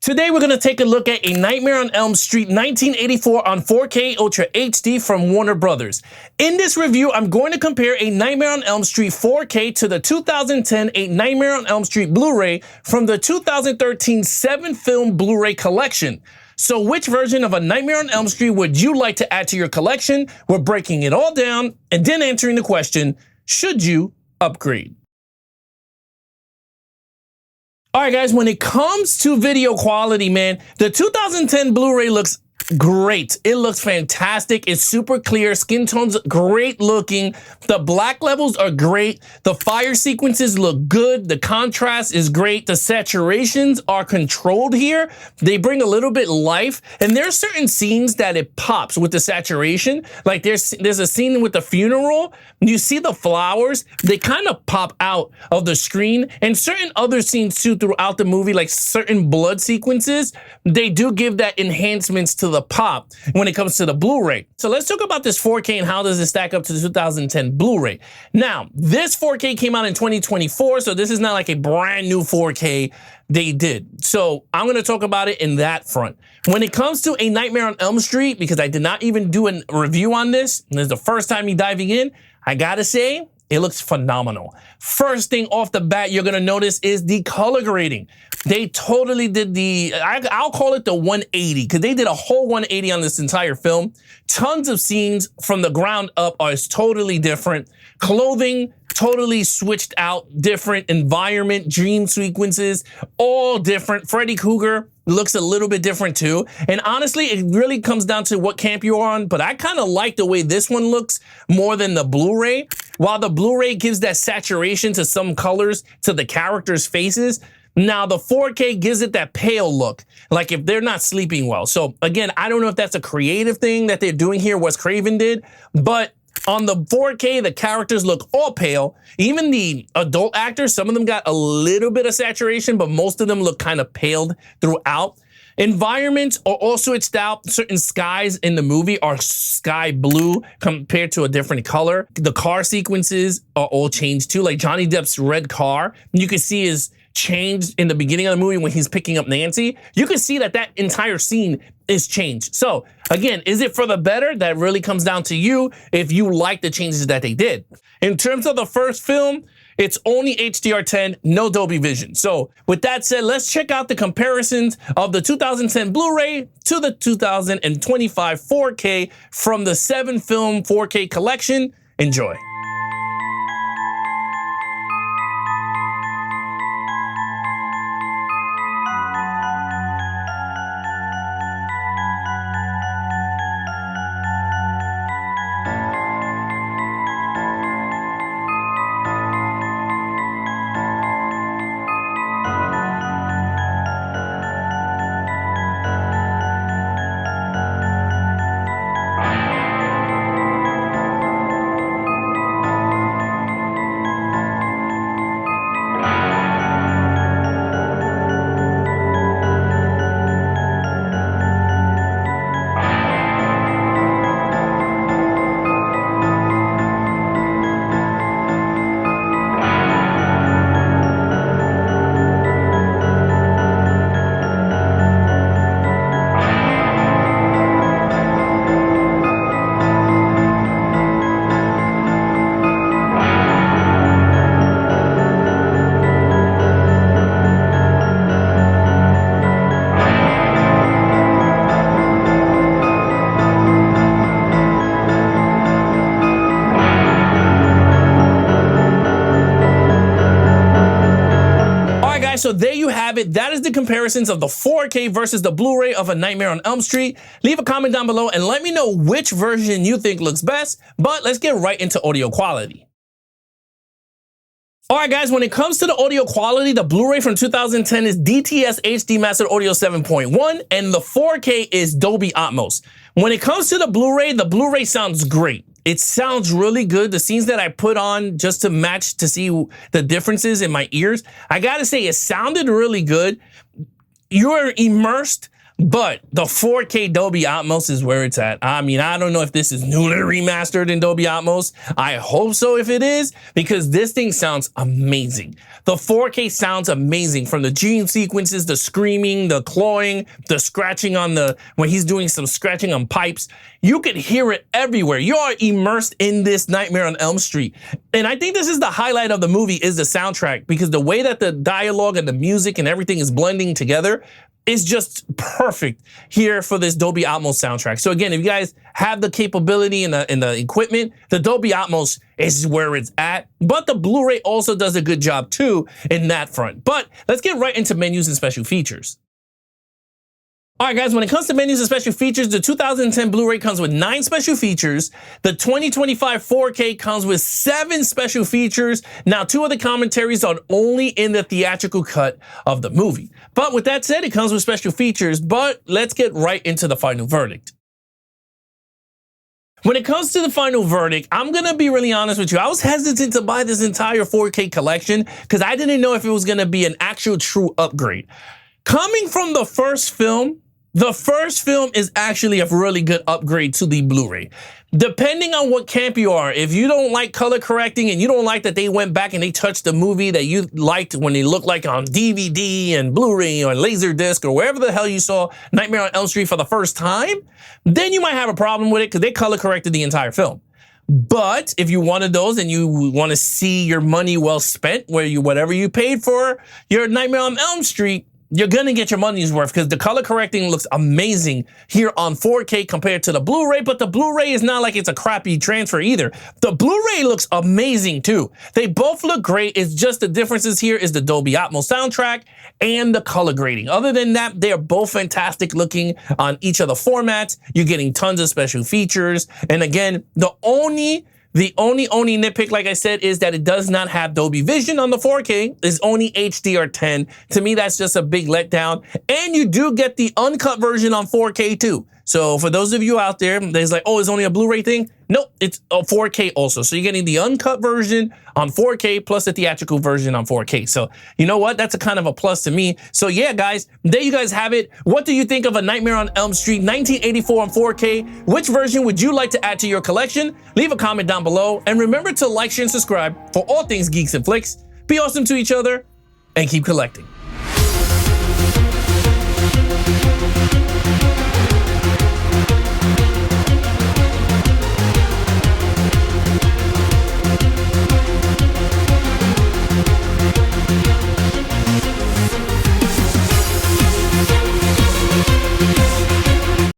Today we're going to take a look at A Nightmare on Elm Street 1984 on 4K Ultra HD from Warner Brothers. In this review, I'm going to compare A Nightmare on Elm Street 4K to the 2010 A Nightmare on Elm Street Blu-ray from the 2013 7-film Blu-ray collection. So which version of A Nightmare on Elm Street would you like to add to your collection? We're breaking it all down and then answering the question, should you upgrade? All right, guys, when it comes to video quality, man, the 2010 Blu-ray looks great. It looks fantastic. It's super clear. Skin tones great looking. The black levels are great. The fire sequences look good. The contrast is great. The saturations are controlled here. They bring a little bit life. And there's certain scenes that it pops with the saturation. Like there's a scene with the funeral. You see the flowers. They kind of pop out of the screen. And certain other scenes too throughout the movie, like certain blood sequences, they do give that enhancements to the pop when it comes to the Blu-ray. So let's talk about this 4K and how does it stack up to the 2010 Blu-ray. Now, this 4K came out in 2024, so this is not like a brand new 4K they did. So I'm going to talk about it in that front. When it comes to A Nightmare on Elm Street, because I did not even do a review on this, and this is the first time me diving in, I gotta say, it looks phenomenal. First thing off the bat you're gonna notice is the color grading. They totally did I'll call it the 180, because they did a whole 180 on this entire film. Tons of scenes from the ground up are totally different. Clothing, totally switched out, different environment, dream sequences, all different. Freddy Krueger looks a little bit different too. And honestly, it really comes down to what camp you're on, but I kind of like the way this one looks more than the Blu-ray. While the Blu-ray gives that saturation to some colors to the characters' faces, now the 4K gives it that pale look, like if they're not sleeping well. So again, I don't know if that's a creative thing that they're doing here, Wes Craven did, but on the 4K, the characters look all pale. Even the adult actors, some of them got a little bit of saturation, but most of them look kind of paled throughout. Environments are also switched out. Certain skies in the movie are sky blue compared to a different color. The car sequences are all changed too. Like Johnny Depp's red car, you can see is changed in the beginning of the movie when he's picking up Nancy. You can see that entire scene is changed. So again, is it for the better? That really comes down to you if you like the changes that they did. In terms of the first film, it's only HDR10, no Dolby Vision. So with that said, let's check out the comparisons of the 2010 Blu-ray to the 2025 4K from the 7-film 4K collection. Enjoy. So there you have it. That is the comparisons of the 4K versus the Blu-ray of A Nightmare on Elm Street. Leave a comment down below and let me know which version you think looks best, but let's get right into audio quality. All right, guys, when it comes to the audio quality, the Blu-ray from 2010 is DTS HD Mastered Audio 7.1, and the 4K is Dolby Atmos. When it comes to the Blu-ray sounds great. It sounds really good. The scenes that I put on just to match to see the differences in my ears, I gotta say it sounded really good. You're immersed. But the 4K Dolby Atmos is where it's at. I mean, I don't know if this is newly remastered in Dolby Atmos. I hope so if it is, because this thing sounds amazing. The 4K sounds amazing, from the dream sequences, the screaming, the clawing, the scratching on when he's doing some scratching on pipes. You can hear it everywhere. You are immersed in this Nightmare on Elm Street. And I think this is the highlight of the movie, is the soundtrack, because the way that the dialogue and the music and everything is blending together is just perfect here for this Dolby Atmos soundtrack. So again, if you guys have the capability and the equipment, the Dolby Atmos is where it's at. But the Blu-ray also does a good job too in that front. But let's get right into menus and special features. All right, guys, when it comes to menus and special features, the 2010 Blu-ray comes with 9 special features. The 2025 4K comes with 7 special features. Now, 2 of the commentaries are only in the theatrical cut of the movie. But with that said, it comes with special features. But let's get right into the final verdict. When it comes to the final verdict, I'm going to be really honest with you. I was hesitant to buy this entire 4K collection because I didn't know if it was going to be an actual true upgrade. Coming from the first film is actually a really good upgrade to the Blu-ray. Depending on what camp you are, if you don't like color correcting and you don't like that they went back and they touched the movie that you liked when it looked like on DVD and Blu-ray or Laserdisc or wherever the hell you saw Nightmare on Elm Street for the first time, then you might have a problem with it because they color corrected the entire film. But if you wanted those and you want to see your money well spent, whatever you paid for your Nightmare on Elm Street, you're going to get your money's worth, because the color correcting looks amazing here on 4K compared to the Blu-ray, but the Blu-ray is not like it's a crappy transfer either. The Blu-ray looks amazing too. They both look great. It's just the differences here is the Dolby Atmos soundtrack and the color grading. Other than that, they're both fantastic looking on each of the formats. You're getting tons of special features. And again, the only nitpick, like I said, is that it does not have Dolby Vision on the 4K. It's only HDR10. To me, that's just a big letdown. And you do get the uncut version on 4K too. So for those of you out there, there's like, oh, it's only a Blu-ray thing? Nope, it's a 4K also. So you're getting the uncut version on 4K plus the theatrical version on 4K. So you know what? That's a kind of a plus to me. So yeah, guys, there you guys have it. What do you think of A Nightmare on Elm Street 1984 on 4K? Which version would you like to add to your collection? Leave a comment down below. And remember to like, share, and subscribe for all things Geeks and Flicks. Be awesome to each other and keep collecting.